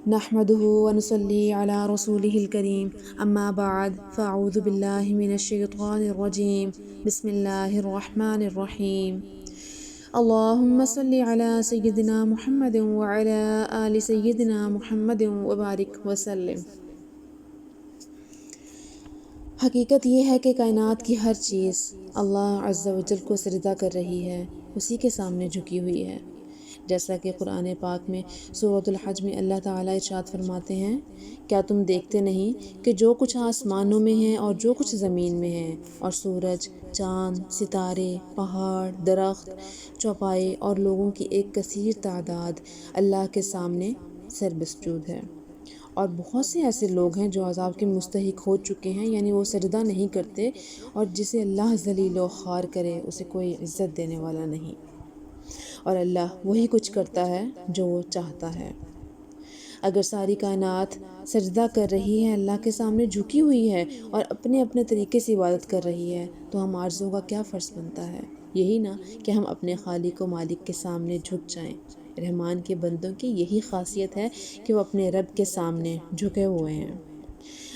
نحمده ونصلي على رسوله الكريم أما بعد فأعوذ بالله من الشيطان الرجيم بسم الله الرحمن الرحيم اللهم صل على سيدنا محمد وعلى آل سيدنا محمد وبارك وسلم۔ حقیقت یہ ہے کہ کائنات کی ہر چیز اللہ عز و جل کو سجدہ کر رہی ہے، اسی کے سامنے جھکی ہوئی ہے، جیسا کہ قرآن پاک میں سورۃ الحج میں اللہ تعالیٰ ارشاد فرماتے ہیں، کیا تم دیکھتے نہیں کہ جو کچھ آسمانوں میں ہے اور جو کچھ زمین میں ہے، اور سورج، چاند، ستارے، پہاڑ، درخت، چوپائے اور لوگوں کی ایک کثیر تعداد اللہ کے سامنے سر بسجود ہے، اور بہت سے ایسے لوگ ہیں جو عذاب کے مستحق ہو چکے ہیں، یعنی وہ سجدہ نہیں کرتے، اور جسے اللہ ذلیل و خوار کرے اسے کوئی عزت دینے والا نہیں، اور اللہ وہی کچھ کرتا ہے جو وہ چاہتا ہے۔ اگر ساری کائنات سجدہ کر رہی ہے، اللہ کے سامنے جھکی ہوئی ہے اور اپنے اپنے طریقے سے عبادت کر رہی ہے، تو ہم عاجزوں کا کیا فرض بنتا ہے؟ یہی نا کہ ہم اپنے خالق و مالک کے سامنے جھک جائیں۔ رحمان کے بندوں کی یہی خاصیت ہے کہ وہ اپنے رب کے سامنے جھکے ہوئے ہیں۔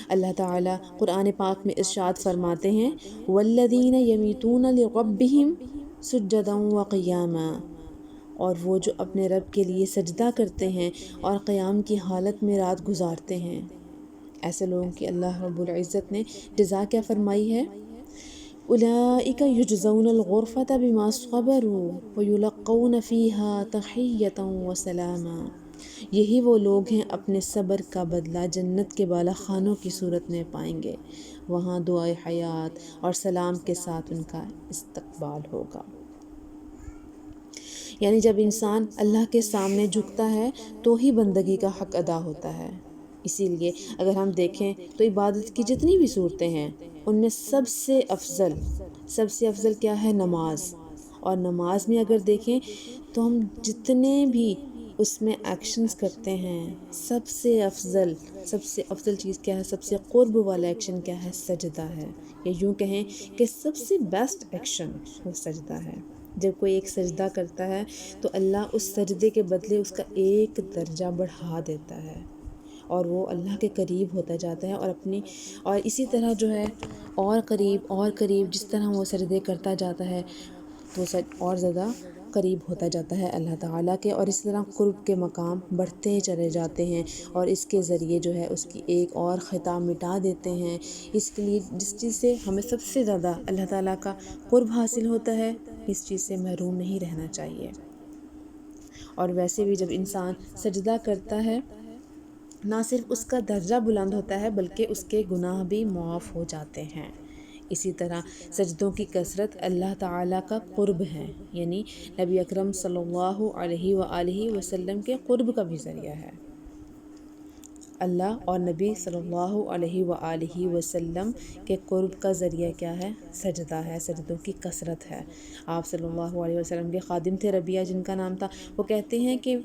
اللہ تعالیٰ قرآن پاک میں ارشاد فرماتے ہیں، وَالَّذِينَ يَبِيتُونَ لِرَبِّهِمْ سُجَّدًا وَقِيَامًا، اور وہ جو اپنے رب کے لیے سجدہ کرتے ہیں اور قیام کی حالت میں رات گزارتے ہیں۔ ایسے لوگوں کی اللہ رب العزت نے جزا کیا فرمائی ہے؟ اولئک یجزون الغرفۃ بما صبروا ویلقون فیہا تحیۃ وسلاما، یہی وہ لوگ ہیں اپنے صبر کا بدلہ جنت کے بالا خانوں کی صورت میں پائیں گے، وہاں دعائے حیات اور سلام کے ساتھ ان کا استقبال ہوگا۔ یعنی جب انسان اللہ کے سامنے جھکتا ہے تو ہی بندگی کا حق ادا ہوتا ہے۔ اسی لیے اگر ہم دیکھیں تو عبادت کی جتنی بھی صورتیں ہیں ان میں سب سے افضل کیا ہے؟ نماز۔ اور نماز میں اگر دیکھیں تو ہم جتنے بھی اس میں ایکشنز کرتے ہیں، سب سے افضل چیز کیا ہے؟ سب سے قرب والا ایکشن کیا ہے؟ سجدہ ہے، یا یوں کہیں کہ سب سے بیسٹ ایکشن وہ سجدہ ہے۔ جب کوئی ایک سجدہ کرتا ہے تو اللہ اس سجدے کے بدلے اس کا ایک درجہ بڑھا دیتا ہے، اور وہ اللہ کے قریب ہوتا جاتا ہے، اور اسی طرح جو ہے اور قریب جس طرح وہ سجدے کرتا جاتا ہے تو اور زیادہ قریب ہوتا جاتا ہے اللہ تعالیٰ کے، اور اس طرح قرب کے مقام بڑھتے چلے جاتے ہیں، اور اس کے ذریعے جو ہے اس کی ایک اور خطا مٹا دیتے ہیں۔ اس کے لیے جس چیز سے ہمیں سب سے زیادہ اللہ تعالیٰ کا قرب حاصل ہوتا ہے، اس چیز سے محروم نہیں رہنا چاہیے۔ اور ویسے بھی جب انسان سجدہ کرتا ہے نہ صرف اس کا درجہ بلند ہوتا ہے بلکہ اس کے گناہ بھی معاف ہو جاتے ہیں۔ اسی طرح سجدوں کی کثرت اللہ تعالیٰ کا قرب ہے، یعنی نبی اکرم صلی اللہ علیہ وآلہ وسلم کے قرب کا بھی ذریعہ ہے۔ اللہ اور نبی صلی اللہ علیہ وآلہ وسلم کے قرب کا ذریعہ کیا ہے؟ سجدہ ہے، سجدوں کی کثرت ہے۔ آپ صلی اللہ علیہ وسلم کے خادم تھے ربیعہ جن کا نام تھا، وہ کہتے ہیں کہ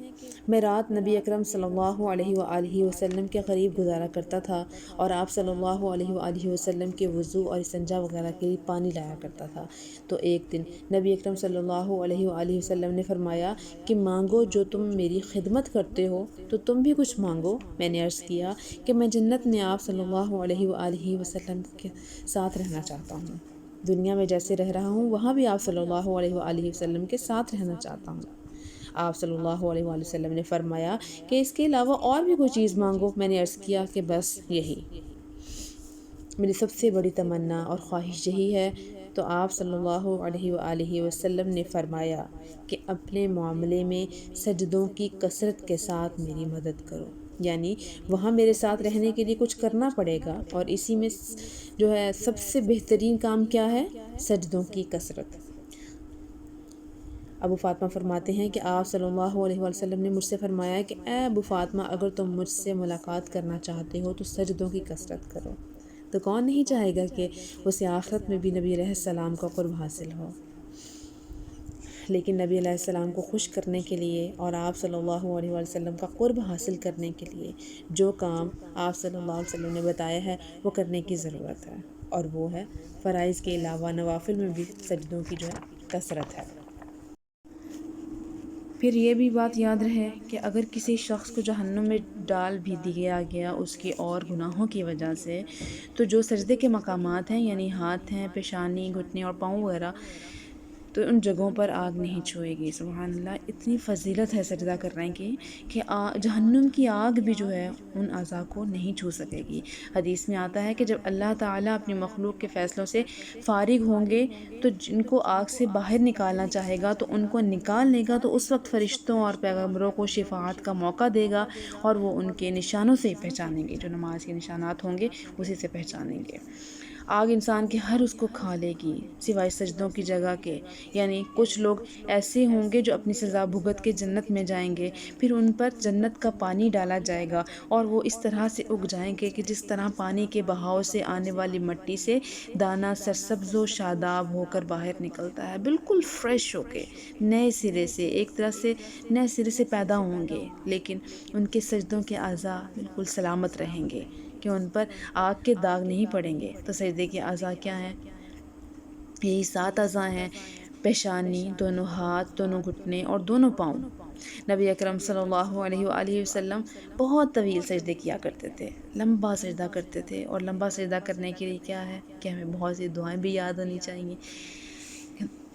میں رات نبی اکرم صلی اللہ علیہ وآلہ وسلم کے قریب گزارا کرتا تھا، اور آپ صلی اللہ علیہ وآلہ وسلم کے وضو اور استنجا وغیرہ کے لیے پانی لایا کرتا تھا۔ تو ایک دن نبی اکرم صلی اللہ علیہ وآلہ وسلم نے فرمایا کہ مانگو جو تم میری خدمت کرتے ہو تو تم بھی کچھ مانگو۔ میں نے عرض کیا کہ میں جنت میں آپ صلی اللہ علیہ وآلہ وسلم کے ساتھ رہنا چاہتا ہوں، دنیا میں جیسے رہ رہا ہوں وہاں بھی آپ صلی اللہ علیہ وآلہ وسلم کے ساتھ رہنا چاہتا ہوں۔ آپ صلی اللہ علیہ وآلہ وسلم نے فرمایا کہ اس کے علاوہ اور بھی کوئی چیز مانگو۔ میں نے عرض کیا کہ بس یہی میری سب سے بڑی تمنا اور خواہش یہی ہے۔ تو آپ صلی اللہ علیہ وآلہ وسلم نے فرمایا کہ اپنے معاملے میں سجدوں کی کثرت کے ساتھ میری مدد کرو، یعنی وہاں میرے ساتھ رہنے کے لیے کچھ کرنا پڑے گا، اور اسی میں جو ہے سب سے بہترین کام کیا ہے؟ سجدوں کی کثرت۔ ابو فاطمہ فرماتے ہیں کہ آپ صلی اللہ علیہ وسلم نے مجھ سے فرمایا کہ اے ابو فاطمہ، اگر تم مجھ سے ملاقات کرنا چاہتے ہو تو سجدوں کی کثرت کرو۔ تو کون نہیں چاہے گا کہ اسے آخرت میں بھی نبی علیہ السلام کا قرب حاصل ہو؟ لیکن نبی علیہ السلام کو خوش کرنے کے لیے اور آپ صلی اللہ علیہ وسلم کا قرب حاصل کرنے کے لیے جو کام آپ صلی اللہ علیہ وسلم نے بتایا ہے وہ کرنے کی ضرورت ہے، اور وہ ہے فرائض کے علاوہ نوافل میں بھی سجدوں کی جو ہے کثرت ہے۔ پھر یہ بھی بات یاد رہے کہ اگر کسی شخص کو جہنم میں ڈال بھی دیا گیا اس کے اور گناہوں کی وجہ سے، تو جو سجدے کے مقامات ہیں یعنی ہاتھ ہیں، پیشانی، گھٹنے اور پاؤں وغیرہ، تو ان جگہوں پر آگ نہیں چھوئے گی۔ سبحان اللہ، اتنی فضیلت ہے سجدہ کرنے کی کہ جہنم کی آگ بھی جو ہے ان اعضاء کو نہیں چھو سکے گی۔ حدیث میں آتا ہے کہ جب اللہ تعالیٰ اپنی مخلوق کے فیصلوں سے فارغ ہوں گے تو جن کو آگ سے باہر نکالنا چاہے گا تو ان کو نکال لے گا، تو اس وقت فرشتوں اور پیغمبروں کو شفاعت کا موقع دے گا اور وہ ان کے نشانوں سے پہچانیں گے، جو نماز کے نشانات ہوں گے اسی سے پہچانیں گے۔ آگ انسان کے ہر اس کو کھا لے گی سوائے سجدوں کی جگہ کے، یعنی کچھ لوگ ایسے ہوں گے جو اپنی سزا بھگت کے جنت میں جائیں گے، پھر ان پر جنت کا پانی ڈالا جائے گا اور وہ اس طرح سے اگ جائیں گے کہ جس طرح پانی کے بہاؤ سے آنے والی مٹی سے دانہ سرسبز و شاداب ہو کر باہر نکلتا ہے، بالکل فریش ہو کے نئے سرے سے، ایک طرح سے نئے سرے سے پیدا ہوں گے، لیکن ان کے سجدوں کے اعضاء بالکل سلامت رہیں گے کہ ان پر آگ کے داغ نہیں پڑیں گے۔ تو سجدے کے اعضاء کیا ہیں؟ یہی 7 اعضاء ہیں: پیشانی، دونوں ہاتھ، دونوں گھٹنے اور دونوں پاؤں۔ نبی اکرم صلی اللہ علیہ وآلہ وسلم بہت طویل سجدے کیا کرتے تھے، لمبا سجدہ کرتے تھے، اور لمبا سجدہ کرنے کے لیے کیا ہے کہ ہمیں بہت سی دعائیں بھی یاد ہونی چاہیے،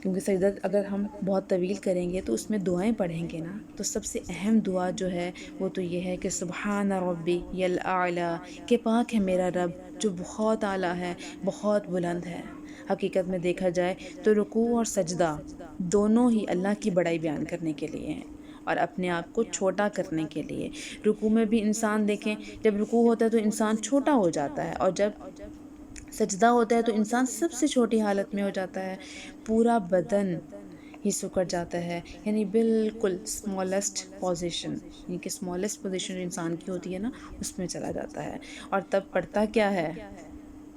کیونکہ سجدہ اگر ہم بہت طویل کریں گے تو اس میں دعائیں پڑھیں گے نا، تو سب سے اہم دعا جو ہے وہ تو یہ ہے کہ سبحان ربی الاعلی، کہ پاک ہے میرا رب جو بہت اعلیٰ ہے، بہت بلند ہے۔ حقیقت میں دیکھا جائے تو رکوع اور سجدہ دونوں ہی اللہ کی بڑائی بیان کرنے کے لیے ہیں اور اپنے آپ کو چھوٹا کرنے کے لیے۔ رکوع میں بھی انسان دیکھیں، جب رکوع ہوتا ہے تو انسان چھوٹا ہو جاتا ہے، اور جب سجدہ ہوتا ہے تو انسان سب سے چھوٹی حالت میں ہو جاتا ہے، پورا بدن ہی سکڑ جاتا ہے، یعنی بالکل اسمالسٹ پوزیشن، یعنی کہ اسمالسٹ پوزیشن جو انسان کی ہوتی ہے نا اس میں چلا جاتا ہے۔ اور تب پڑھتا کیا ہے؟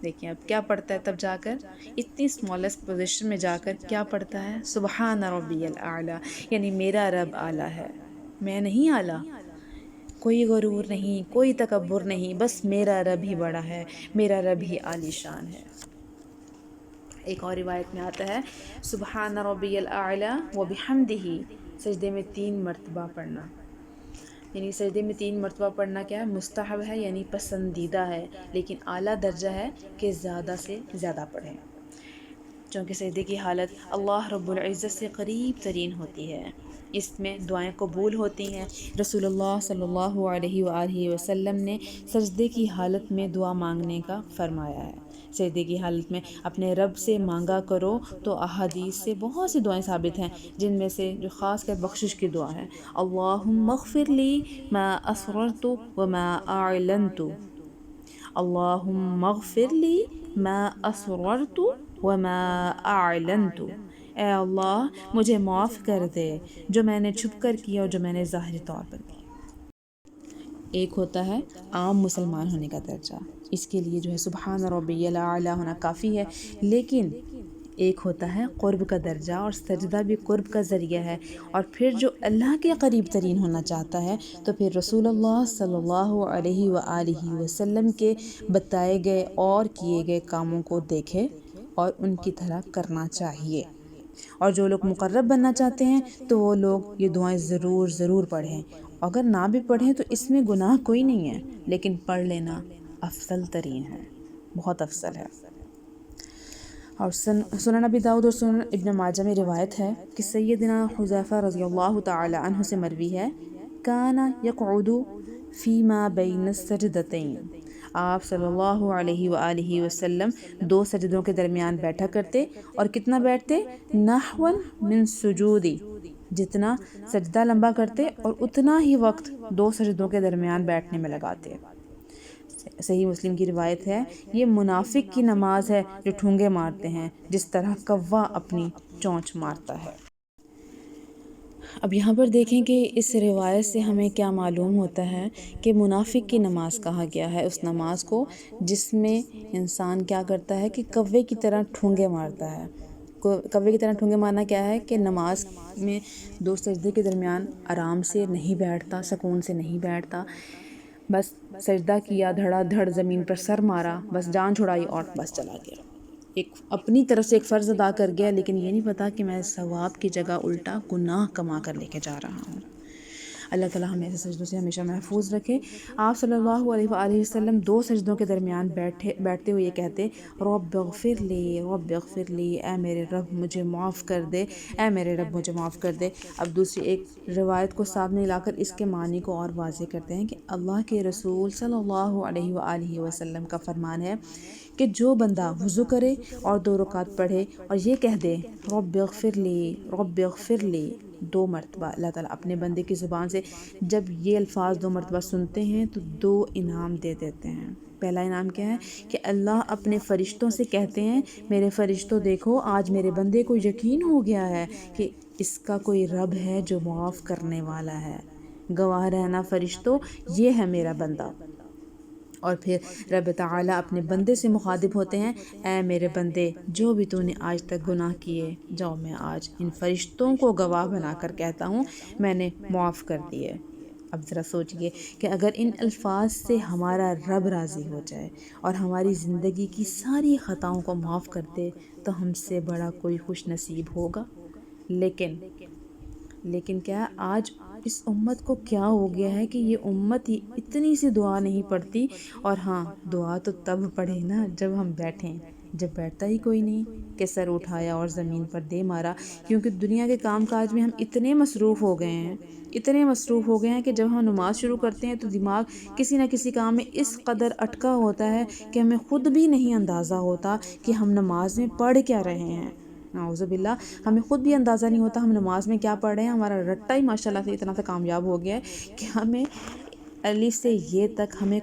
دیکھیں اب کیا پڑھتا ہے تب جا کر، اتنی اسمالسٹ پوزیشن میں جا کر کیا پڑھتا ہے؟ سبحان ربی الاعلی، یعنی میرا رب اعلیٰ ہے، میں نہیں اعلیٰ، کوئی غرور نہیں، کوئی تکبر نہیں، بس میرا رب ہی بڑا ہے، میرا رب ہی عالی شان ہے۔ ایک اور روایت میں آتا ہے سبحان ربی الاعلی وبحمدہ، سجدے میں 3 مرتبہ پڑھنا، یعنی سجدے میں 3 مرتبہ پڑھنا کیا ہے؟ مستحب ہے، یعنی پسندیدہ ہے، لیکن اعلیٰ درجہ ہے کہ زیادہ سے زیادہ پڑھیں، چونکہ سجدے کی حالت اللہ رب العزت سے قریب ترین ہوتی ہے، اس میں دعائیں قبول ہوتی ہیں۔ رسول اللہ صلی اللہ علیہ وآلہ وسلم نے سجدے کی حالت میں دعا مانگنے کا فرمایا ہے۔ سجدے کی حالت میں اپنے رب سے مانگا کرو، تو احادیث سے بہت سی دعائیں ثابت ہیں، جن میں سے جو خاص کر بخشش کی دعا ہے، اللہم اغفر لی ما اسررت وما اعلنت، اللہم اغفر لی ما اسررت وما اعلنت، اے اللہ مجھے معاف کر دے جو میں نے چھپ کر کیا اور جو میں نے ظاہری طور پر کیا۔ ایک ہوتا ہے عام مسلمان ہونے کا درجہ، اس کے لیے جو ہے سبحان ربی الاعلی ہونا کافی ہے، لیکن ایک ہوتا ہے قرب کا درجہ، اور سجدہ بھی قرب کا ذریعہ ہے، اور پھر جو اللہ کے قریب ترین ہونا چاہتا ہے تو پھر رسول اللہ صلی اللہ علیہ وآلہ وسلم کے بتائے گئے اور کیے گئے کاموں کو دیکھے اور ان کی طرح کرنا چاہیے۔ اور جو لوگ مقرب بننا چاہتے ہیں تو وہ لوگ یہ دعائیں ضرور پڑھیں، اگر نہ بھی پڑھیں تو اس میں گناہ کوئی نہیں ہے، لیکن پڑھ لینا افضل ترین ہے، بہت افضل ہے۔ اور سنن ابی داؤد اور سنن ابن ماجہ میں روایت ہے کہ سیدنا حذیفہ رضی اللہ تعالی عنہ سے مروی ہے، کان یقعد فیما بین السجدتین، آپ صلی اللہ علیہ وآلہ وسلم 2 سجدوں کے درمیان بیٹھا کرتے، اور کتنا بیٹھتے؟ نحو من سجودی، جتنا سجدہ لمبا کرتے اور اتنا ہی وقت 2 سجدوں کے درمیان بیٹھنے میں لگاتے۔ صحیح مسلم کی روایت ہے، یہ منافق کی نماز ہے جو ٹھونگے مارتے ہیں، جس طرح کوا اپنی چونچ مارتا ہے۔ اب یہاں پر دیکھیں کہ اس روایت سے ہمیں کیا معلوم ہوتا ہے کہ منافق کی نماز کہا گیا ہے اس نماز کو جس میں انسان کیا کرتا ہے کہ کوے کی طرح ٹھونگے مارتا ہے۔ کوے کی طرح ٹھونگے مارنا کیا ہے کہ نماز میں 2 سجدے کے درمیان آرام سے نہیں بیٹھتا، سکون سے نہیں بیٹھتا، بس سجدہ کیا، دھڑا دھڑ زمین پر سر مارا، بس جان چھڑائی اور بس چلا گیا۔ ایک اپنی طرف سے ایک فرض ادا کر گیا، لیکن یہ نہیں پتا کہ میں ثواب کی جگہ الٹا گناہ کما کر لے کے جا رہا ہوں۔ اللہ تعالیٰ ہمیں ایسے سجدوں سے ہمیشہ محفوظ رکھے۔ آپ صلی اللہ علیہ وآلہ وسلم 2 سجدوں کے درمیان بیٹھتے ہوئے یہ کہتے، رب اغفر لی، رب اغفر لی، اے میرے رب مجھے معاف کر دے، اے میرے رب مجھے معاف کر دے۔ اب دوسری ایک روایت کو سامنے لا کر اس کے معنی کو اور واضح کرتے ہیں کہ اللہ کے رسول صلی اللہ علیہ وآلہ وسلم کا فرمان ہے کہ جو بندہ وضو کرے اور 2 رکعت پڑھے اور یہ کہہ دے رب اغفر لی، رب اغفر لی 2 مرتبہ، اللہ تعالیٰ اپنے بندے کی زبان سے جب یہ الفاظ 2 مرتبہ سنتے ہیں تو 2 انعام دے دیتے ہیں۔ پہلا انعام کیا ہے کہ اللہ اپنے فرشتوں سے کہتے ہیں میرے فرشتوں دیکھو آج میرے بندے کو یقین ہو گیا ہے کہ اس کا کوئی رب ہے جو معاف کرنے والا ہے، گواہ رہنا فرشتوں یہ ہے میرا بندہ۔ اور پھر رب تعالیٰ اپنے بندے سے مخاطب ہوتے ہیں، اے میرے بندے جو بھی تو نے آج تک گناہ کیے، جاؤ میں آج ان فرشتوں کو گواہ بنا کر کہتا ہوں میں نے معاف کر دیے۔ اب ذرا سوچئے کہ اگر ان الفاظ سے ہمارا رب راضی ہو جائے اور ہماری زندگی کی ساری خطاؤں کو معاف کر دے تو ہم سے بڑا کوئی خوش نصیب ہوگا۔ لیکن کیا آج اس امت کو کیا ہو گیا ہے کہ یہ امت اتنی سی دعا نہیں پڑھتی، اور ہاں دعا تو تب پڑھے نا جب ہم بیٹھیں، جب بیٹھتا ہی کوئی نہیں کہ سر اٹھایا اور زمین پر دے مارا، کیونکہ دنیا کے کام کاج میں ہم اتنے مصروف ہو گئے ہیں کہ جب ہم نماز شروع کرتے ہیں تو دماغ کسی نہ کسی کام میں اس قدر اٹکا ہوتا ہے کہ ہمیں خود بھی نہیں اندازہ ہوتا کہ ہم نماز میں پڑھ کیا رہے ہیں۔ نعوذ باللہ، ہمیں خود بھی اندازہ نہیں ہوتا ہم نماز میں کیا پڑھ رہے ہیں۔ ہمارا رٹا ہی ماشاءاللہ سے اتنا سے کامیاب ہو گیا ہے کہ ہمیں الف سے یہ تک ہمیں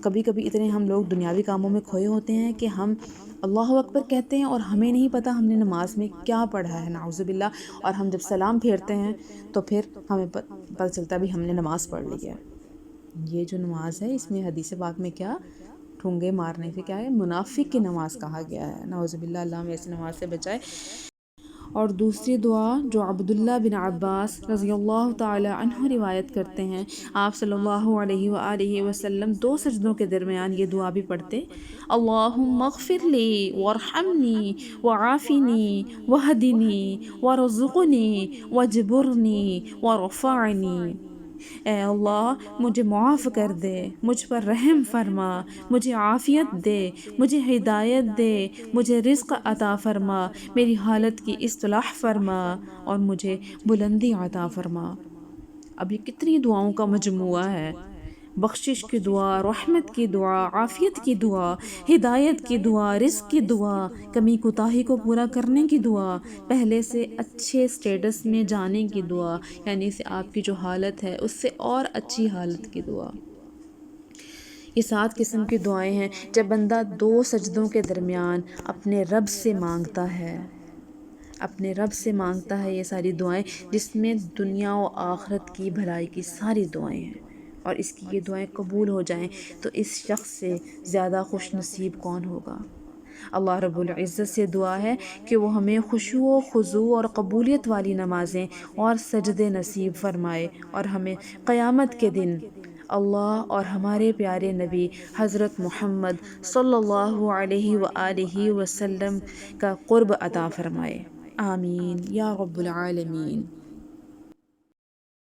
کبھی اتنے ہم لوگ دنیاوی کاموں میں کھوئے ہوتے ہیں کہ ہم اللہ اکبر کہتے ہیں اور ہمیں نہیں پتہ ہم نے نماز میں کیا پڑھا ہے، نعوذ باللہ۔ اور ہم جب سلام پھیرتے ہیں تو پھر ہمیں پتہ چلتا بھی ہم نے نماز پڑھ لی ہے۔ یہ جو نماز ہے اس میں حدیث پاک میں کیا ٹھونگے مارنے سے کیا ہے منافق کی نماز کہا گیا ہے، نعوذ باللہ، اللہ ہمیں ایسی نماز سے بچائے۔ اور دوسری دعا جو عبداللہ بن عباس رضی اللہ تعالی عنہ روایت کرتے ہیں، آپ صلی اللہ علیہ وآلہ وسلم 2 سجدوں کے درمیان یہ دعا بھی پڑھتے، اللہم اغفر لی وارحمنی وعافنی وہدنی ورزقنی وجبرنی ورفعنی۔ اے اللہ مجھے معاف کر دے، مجھ پر رحم فرما، مجھے عافیت دے، مجھے ہدایت دے، مجھے رزق عطا فرما، میری حالت کی اصلاح فرما اور مجھے بلندی عطا فرما۔ اب یہ کتنی دعاؤں کا مجموعہ ہے، بخشش کی دعا، رحمت کی دعا، عافیت کی دعا، ہدایت کی دعا، رزق کی دعا، کمی کوتاہی کو پورا کرنے کی دعا، پہلے سے اچھے سٹیٹس میں جانے کی دعا، یعنی سے آپ کی جو حالت ہے اس سے اور اچھی حالت کی دعا۔ یہ 7 قسم کی دعائیں ہیں جب بندہ 2 سجدوں کے درمیان اپنے رب سے مانگتا ہے، یہ ساری دعائیں جس میں دنیا و آخرت کی بھلائی کی ساری دعائیں ہیں، اور اس کی یہ دعائیں قبول ہو جائیں تو اس شخص سے زیادہ خوش نصیب کون ہوگا۔ اللہ رب العزت سے دعا ہے کہ وہ ہمیں خشوع و خضوع اور قبولیت والی نمازیں اور سجدے نصیب فرمائے، اور ہمیں قیامت کے دن اللہ اور ہمارے پیارے نبی حضرت محمد صلی اللہ علیہ وآلہ وسلم کا قرب عطا فرمائے، آمین یا رب العالمین۔